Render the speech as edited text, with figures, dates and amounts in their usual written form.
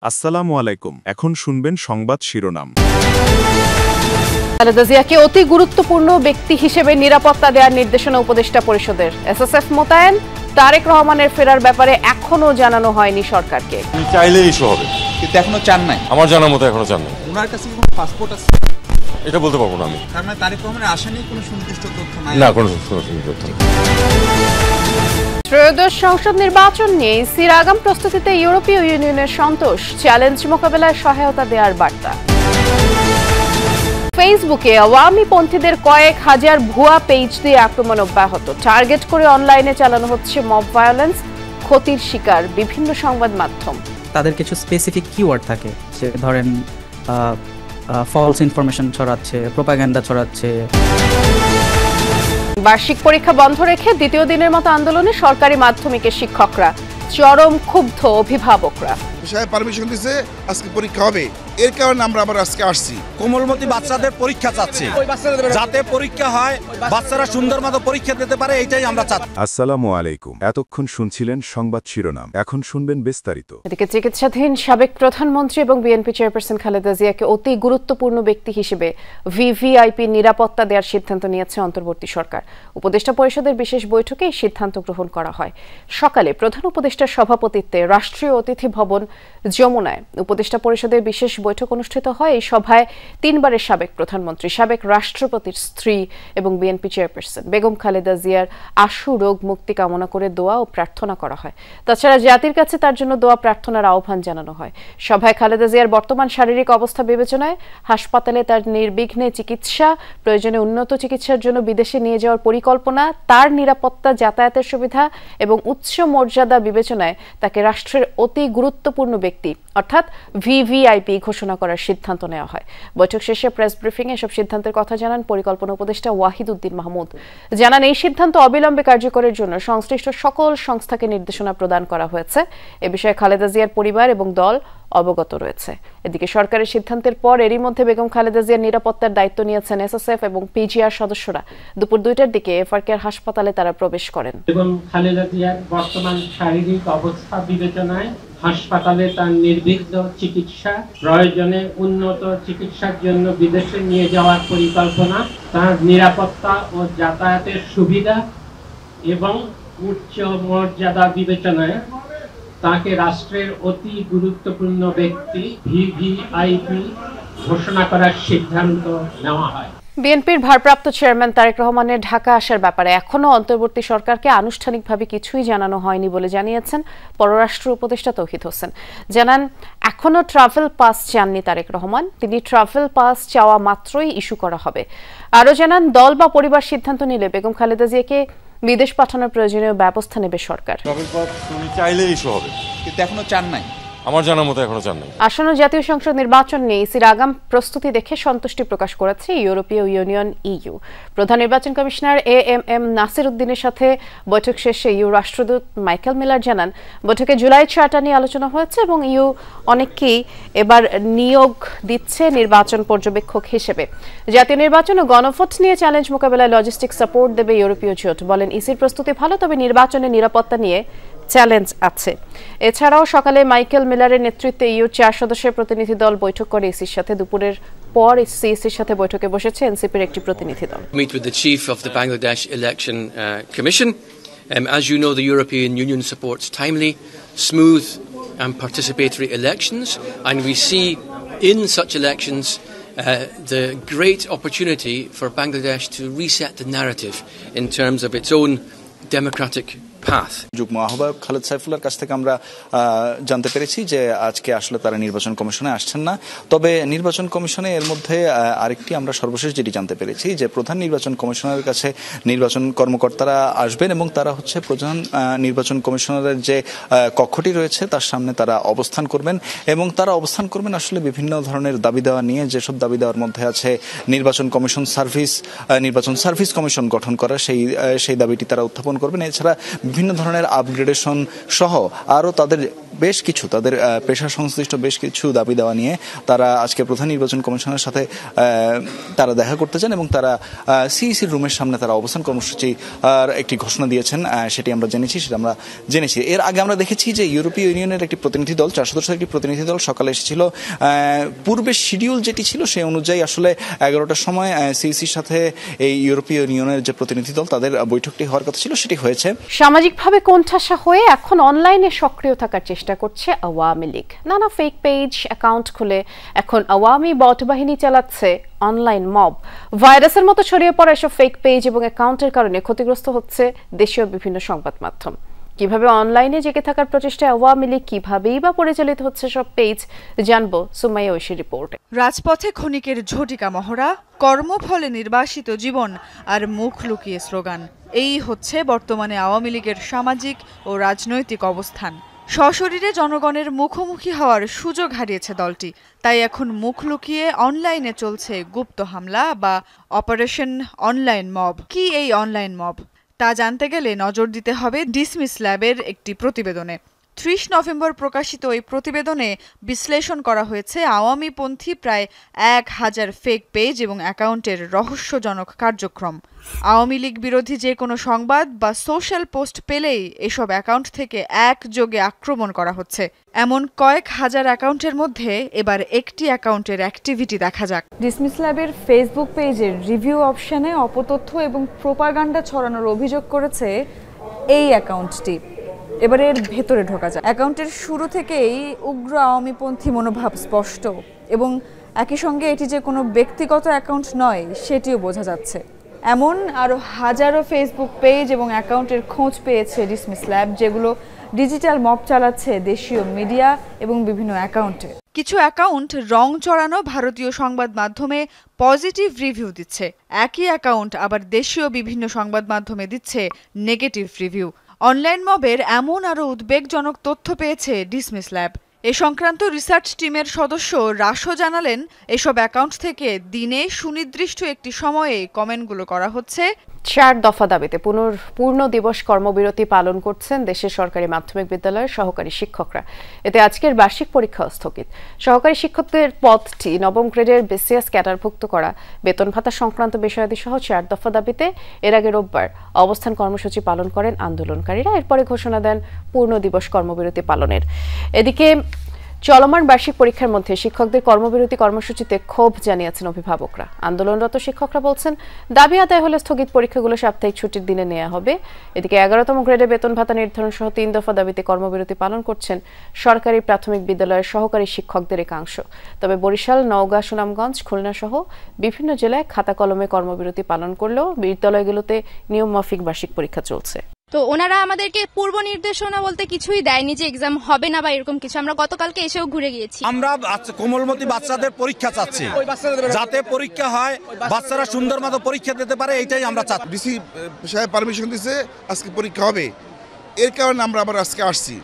আসসালামু আলাইকুম। এখন শুনবেন সংবাদ শিরোনাম। খালেদা জিয়াকে অতি গুরুত্বপূর্ণ ব্যক্তি হিসেবে নিরাপত্তা দেওয়ার নির্দেশনা উপদেষ্টা পরিষদের। এসএসএফ মোতায়েন, তারেক রহমানের ফেরার ব্যাপারে এখনো জানানো হয়নি সরকারকে। চাইলেই ইস্যু হবে, কিন্তু এখনো চান নাই। আমার জানার মতো এখনো চান নাই। ওনার কাছে কোনো পাসপোর্ট আছে এটা বলতে পারবো না আমি। তার মানে তারেক রহমানের আশা নেই, কোনো সুনির্দিষ্ট তথ্য নাই। না, কোনো সুনির্দিষ্ট তথ্য নেই। ত্রয়োদশ সংসদ নির্বাচন নিয়ে ইসির আগাম প্রস্তুতিতে ইউরোপীয় ইউনিয়নের সন্তোষ, চ্যালেঞ্জ মোকাবেলায় সহায়তা দেওয়ার বার্তা। ফেসবুকে আওয়ামী পন্থীদের কয়েক হাজার ভুয়া পেজ দিয়ে আক্রমণ অব্যাহত। টার্গেট করে অনলাইনে চালানো হচ্ছে মব ভায়োলেন্স, ক্ষতির শিকার বিভিন্ন সংবাদ মাধ্যম। তাদের কিছু স্পেসিফিক কিওয়ার্ড থাকে, যে ধরেন ফলস ইনফরমেশন ছড়াচ্ছে, প্রোপাগান্ডা ছড়াচ্ছে। বার্ষিক পরীক্ষা বন্ধ রেখে দ্বিতীয় দিনের মতো আন্দোলনে সরকারি মাধ্যমিকের শিক্ষকরা, চরম ক্ষুব্ধ অভিভাবকরা। সাহেব পারমিশন দিয়েছে, আজকে পরীক্ষা হবে, এর কারণে আমরা আবার আজকে আসছি। কোমলমতি বাচ্চাদের পরীক্ষা চাচ্ছি, যাতে পরীক্ষা হয়, বাচ্চারা সুন্দর মতো পরীক্ষা দিতে পারে, এইটাই আমরা চাচ্ছি। আসসালামু আলাইকুম। এতক্ষণ শুনছিলেন সংবাদ শিরোনাম, এখন শুনবেন বিস্তারিত। এদিকে চিকিৎসাধীন সাবেক প্রধানমন্ত্রী এবং বিএনপি চেয়ারপারসন খালেদা জিয়াকে অতি গুরুত্বপূর্ণ ব্যক্তি হিসেবে ভিভিআইপি নিরাপত্তা দেওয়ার সিদ্ধান্ত নিয়েছে অন্তর্বর্তী সরকার। উপদেষ্টা পরিষদের বিশেষ বৈঠকে এই সিদ্ধান্ত গ্রহণ করা হয়। সকালে প্রধান উপদেষ্টার সভাপতিত্বে রাষ্ট্রীয় অতিথি ভবন যমুনায় উপদেষ্টা পরিষদের বিশেষ বৈঠক অনুষ্ঠিত হয়। এই সভায় তিনবারের সাবেক প্রধানমন্ত্রী, সাবেক রাষ্ট্রপতির স্ত্রী এবং বিএনপি চেয়ারপারসন বেগম খালেদা জিয়ার আশু রোগ মুক্তি কামনা করে দোয়া ও প্রার্থনা করা হয়। তাছাড়া জাতির কাছে তার জন্য দোয়া প্রার্থনার আহ্বান জানানো হয়। সভায় খালেদা জিয়ার বর্তমান শারীরিক অবস্থা বিবেচনায় হাসপাতালে তার নির্বিঘ্নে চিকিৎসা, প্রয়োজনে উন্নত চিকিৎসার জন্য বিদেশে নিয়ে যাওয়ার পরিকল্পনা, তার নিরাপত্তা, যাতায়াতের সুবিধা এবং উচ্চ মর্যাদা বিবেচনায় তাকে রাষ্ট্রের অতি গুরুত্বপূর্ণ ব্যক্তি অর্থাৎ ভিভিআইপি ঘোষণা করার সিদ্ধান্ত নেওয়া হয়। বৈঠক শেষে প্রেস ব্রিফিং এসব সিদ্ধান্তের কথা জানান পরিকল্পনা উপদেষ্টা ওয়াহিদ উদ্দিন মাহমুদ। জানান, এই সিদ্ধান্ত অবিলম্বে কার্যকরের জন্য সংশ্লিষ্ট সকল সংস্থাকে নির্দেশনা প্রদান করা হয়েছে। এ বিষয়ে খালেদা জিয়ার পরিবার এবং দল অবগত রয়েছে। এদিকে সরকারের সিদ্ধান্তের পর এরই মধ্যে বেগম খালেদা জিয়ার নিরাপত্তার দায়িত্ব নিয়েছেন এসএসএফ এবং পিজিআর সদস্যরা। দুপুর 2টার দিকে এফআরকের হাসপাতালে তারা প্রবেশ করেন। বেগম খালেদা জিয়ার বর্তমান শারীরিক অবস্থা বিবেচনায় হাসপাতালে তার নির্বিঘ্ন চিকিৎসা, প্রয়োজনে উন্নত চিকিৎসার জন্য বিদেশে নিয়ে যাওয়ার পরিকল্পনা, তার নিরাপত্তা ও যাতায়াতের সুবিধা এবং উচ্চ মর্যাদা বিবেচনায় তাকে রাষ্ট্রের অতি গুরুত্বপূর্ণ ব্যক্তি ভিভিআইপি ঘোষণা করার সিদ্ধান্ত নেওয়া হয়। বিএনপির ভারপ্রাপ্ত চেয়ারম্যান তারেক রহমানের ঢাকা আসার ব্যাপারে এখনো অন্তর্বর্তী সরকারকে আনুষ্ঠানিকভাবে কিছুই জানানো হয়নি বলে জানিয়েছেন পররাষ্ট্র উপদেষ্টা তৌহিদ হোসেন। জানান, এখনো ট্রাভেল পাস চাননি তারেক রহমান, তিনি ট্রাভেল পাস চাওয়া মাত্রই ইস্যু করা হবে। আরও জানান, দল বা পরিবার সিদ্ধান্ত নিলে বেগম খালেদা জিয়াকে বিদেশ পাঠানোর প্রয়োজনীয় ব্যবস্থা নেবে সরকার। চাইলেই ইস্যু হবে, কিন্তু এখনো চান নাই। আমার জানার মতো এখনো চান নাই। আসন্ন জাতীয় সংসদ নির্বাচন নিয়ে ইসির আগাম প্রস্তুতি দেখে সন্তুষ্টি প্রকাশ করেছে ইউরোপীয় ইউনিয়ন ইইউ। প্রধান নির্বাচন কমিশনার এএমএম নাসির উদ্দিনের সাথে বৈঠক শেষে ইইউ রাষ্ট্রদূত মাইকেল মিলার জানান, বৈঠকে জুলাই চার্টার নিয়ে আলোচনা হয়েছে এবং ইইউ অনেককেই এবার নিয়োগ দিচ্ছে নির্বাচন পর্যবেক্ষক হিসেবে। জাতীয় নির্বাচন ও গণভোট নিয়ে চ্যালেঞ্জ মোকাবেলায় লজিস্টিক সাপোর্ট দেবে ইউরোপীয় জোট। বলেন, ইসির প্রস্তুতি ভালো, তবে নির্বাচনের নিরাপত্তা নিয়ে চ্যালেঞ্জ আছে। এছাড়াও সকালে মাইকেল মিলারের নেতৃত্বে ইইউ 4 সদস্যের প্রতিনিধি দল বৈঠক করে ইসির সাথে। দুপুরের পর সিইসির সাথে বৈঠকে বসেছে এনসিপির একটি প্রতিনিধি দল। Meet with the chief of the Bangladesh Election Commission. As you know, the European Union supports timely, smooth and participatory elections, and we see in such elections the great opportunity for Bangladesh to reset the narrative in terms of its own democratic path. যুগ্ম আহ্বায়ক খালেদ সাইফুল্লাহর কাছ থেকে আমরা জানতে পেরেছি যে আজকে আসলে তারা নির্বাচন কমিশনে আসছেন না। তবে নির্বাচন কমিশনে এর মধ্যে আরেকটি আমরা সর্বশেষ যেটি জানতে পেরেছি যে প্রধান নির্বাচন কমিশনারের কাছে নির্বাচন কর্মকর্তারা আসবেন এবং তারা হচ্ছে প্রধান নির্বাচন কমিশনারের যে কক্ষটি রয়েছে তার সামনে তারা অবস্থান করবেন এবং তারা অবস্থান করবেন আসলে বিভিন্ন ধরনের দাবি দেওয়া নিয়ে। যেসব দাবি দেওয়ার মধ্যে আছে নির্বাচন সার্ভিস কমিশন গঠন করা, সেই দাবিটি তারা উত্থাপন করবেন। এছাড়া বিভিন্ন ধরনের আপগ্রেডেশন সহ আরও তাদের বেশ কিছু তাদের পেশা সংশ্লিষ্ট বেশ কিছু দাবি দেওয়া নিয়ে তারা আজকে প্রধান নির্বাচন কমিশনের সাথে তারা দেখা করতে চান এবং তারা সিইসির রুমের সামনে তারা অবস্থান কর্মসূচি একটি ঘোষণা দিয়েছেন, সেটা আমরা জেনেছি। এর আগে আমরা দেখেছি যে ইউরোপীয় ইউনিয়নের একটি প্রতিনিধি দল 4 সদস্যের একটি প্রতিনিধি দল সকালে এসেছিল। পূর্বের শিডিউল যেটি ছিল সেই অনুযায়ী আসলে 11টার সময় সিইসির সাথে এই ইউরোপীয় ইউনিয়নের যে প্রতিনিধি দল তাদের বৈঠকটি হওয়ার কথা ছিল, সেটি হয়েছে। সামাজিকভাবে কোণঠাসা হয়ে এখন অনলাইনে সক্রিয় থাকার চেষ্টা করছে আওয়ামী লীগ। নানা ফেক পেজ অ্যাকাউন্ট খুলে এখন আওয়ামী বট বাহিনী চালাচ্ছে অনলাইন মব। ভাইরাসের মতো ছড়িয়ে পড়া এসব ফেক পেজ এবং অ্যাকাউন্টের কারণে ক্ষতিগ্রস্ত হচ্ছে দেশীয় বিভিন্ন সংবাদ মাধ্যম। কিভাবে অনলাইনে জেগে থাকার প্রচেষ্টায় আওয়ামী লীগ কিভাবেই বা পরিচালিত হচ্ছে সব পেজ জানবো সুমাইয়া ঐশীর রিপোর্টে। রাজপথে ক্ষণিকের ঝটিকা মহড়া, কর্মফলে নির্বাসিত জীবন আর মুখ লুকিয়ে স্লোগান, এই হচ্ছে বর্তমানে আওয়ামী লীগের সামাজিক ও রাজনৈতিক অবস্থান। সশরীরে জনগণের মুখোমুখি হওয়ার সুযোগ হারিয়েছে দলটি, তাই এখন মুখ লুকিয়ে অনলাইনে চলছে গুপ্ত হামলা বা অপারেশন অনলাইন মব। কি এই অনলাইন মব তা জানতে গেলে নজর দিতে হবে ডিসমিস ল্যাবের একটি প্রতিবেদনে। 30 নভেম্বর প্রকাশিত এই প্রতিবেদনে বিশ্লেষণ করা হয়েছে আওয়ামীপন্থী প্রায় 1000 ফেক পেজ এবং অ্যাকাউন্টের রহস্যজনক কার্যক্রম। আওয়ামী লীগ বিরোধী যে কোনো সংবাদ বা সোশ্যাল পোস্ট পেলেই এসব অ্যাকাউন্ট থেকে একযোগে আক্রমণ করা হচ্ছে। এমন কয়েক হাজার অ্যাকাউন্টের মধ্যে এবার একটি অ্যাকাউন্টের অ্যাক্টিভিটি দেখা যাক। ডিসমিস ল্যাবের ফেসবুক পেজের রিভিউ অপশনে অপতথ্য এবং প্রোপাগান্ডা ছড়ানোর অভিযোগ করেছে এই অ্যাকাউন্টটি। এবারে এর ভেতরে ঢোকা যায়। অ্যাকাউন্টের শুরু থেকেই উগ্র আওয়ামীপন্থী মনোভাব স্পষ্ট এবং একই সঙ্গে এটি যে কোনো ব্যক্তিগত অ্যাকাউন্ট নয় সেটিও বোঝা যাচ্ছে। এমন আরও হাজারো ফেসবুক পেজ এবং অ্যাকাউন্টের খোঁজ পেয়েছে ডিসমিস ল্যাব, যেগুলো ডিজিটাল মব চালাচ্ছে দেশীয় মিডিয়া এবং বিভিন্ন অ্যাকাউন্টে। কিছু অ্যাকাউন্ট রং চড়ানো ভারতীয় সংবাদ মাধ্যমে পজিটিভ রিভিউ দিচ্ছে, একই অ্যাকাউন্ট আবার দেশীয় বিভিন্ন সংবাদ মাধ্যমে দিচ্ছে নেগেটিভ রিভিউ। অনলাইন মবের এমন আরও উদ্বেগজনক তথ্য পেয়েছে ডিসমিস ল্যাব। এ সংক্রান্ত রিসার্চ টিমের সদস্য রাশো জানালেন, এসব অ্যাকাউন্ট থেকে দিনে সুনির্দিষ্ট একটি সময়ে কমেন্টগুলো করা হচ্ছে। 4 দফা দাবিতে পূর্ণ দিবস কর্মবিরতি পালন করছেন দেশের সরকারি মাধ্যমিক বিদ্যালয়ের সহকারী শিক্ষকরা। এতে আজকের বার্ষিক পরীক্ষা স্থগিত। সহকারী শিক্ষকদের পদটি নবম গ্রেডের বিসিএস ক্যাডারভুক্ত করা, বেতন ভাতা সংক্রান্ত বিষয়াদি সহ 4 দফা দাবিতে এর আগে রোববার অবস্থান কর্মসূচি পালন করেন আন্দোলনকারীরা। এরপরে ঘোষণা দেন পূর্ণ দিবস কর্মবিরতি পালনের। এদিকে চলমান বার্ষিক পরীক্ষার মধ্যে শিক্ষকদের কর্মবিরতি কর্মসূচিতে ক্ষোভ জানিয়েছেন অভিভাবকরা। আন্দোলনরত শিক্ষকরা বলছেন, দাবি আদায় হলে স্থগিত পরীক্ষাগুলো সাপ্তাহিক ছুটির দিনে নেওয়া হবে। এদিকে 11তম গ্রেডে বেতন ভাতা নির্ধারণ সহ 3 দফা দাবিতে কর্মবিরতি পালন করছেন সরকারি প্রাথমিক বিদ্যালয়ের সহকারী শিক্ষকদের একাংশ। তবে বরিশাল, নওগাঁ, সুনামগঞ্জ, খুলনা সহ বিভিন্ন জেলায় খাতা কলমে কর্মবিরতি পালন করলেও বিদ্যালয়গুলোতে নিয়মমাফিক বার্ষিক পরীক্ষা চলছে। তো ওনারা আমাদেরকে পূর্ব নির্দেশনা বলতে কিছুই দেয়নি যে এক্সাম হবে না বা এরকম কিছু। আমরা গতকালকে এসেও ঘুরে গিয়েছি। আমরা কোমলমতি বাচ্চাদের পরীক্ষা চাচ্ছি, যাতে পরীক্ষা হয়, বাচ্চারা সুন্দর মতো পরীক্ষা দিতে পারে, এইটাই আমরা চাচ্ছি। ডিসি সাহেব পারমিশন দিয়েছে, আজকে পরীক্ষা হবে, এর কারণে আমরা আবার আজকে আসছি।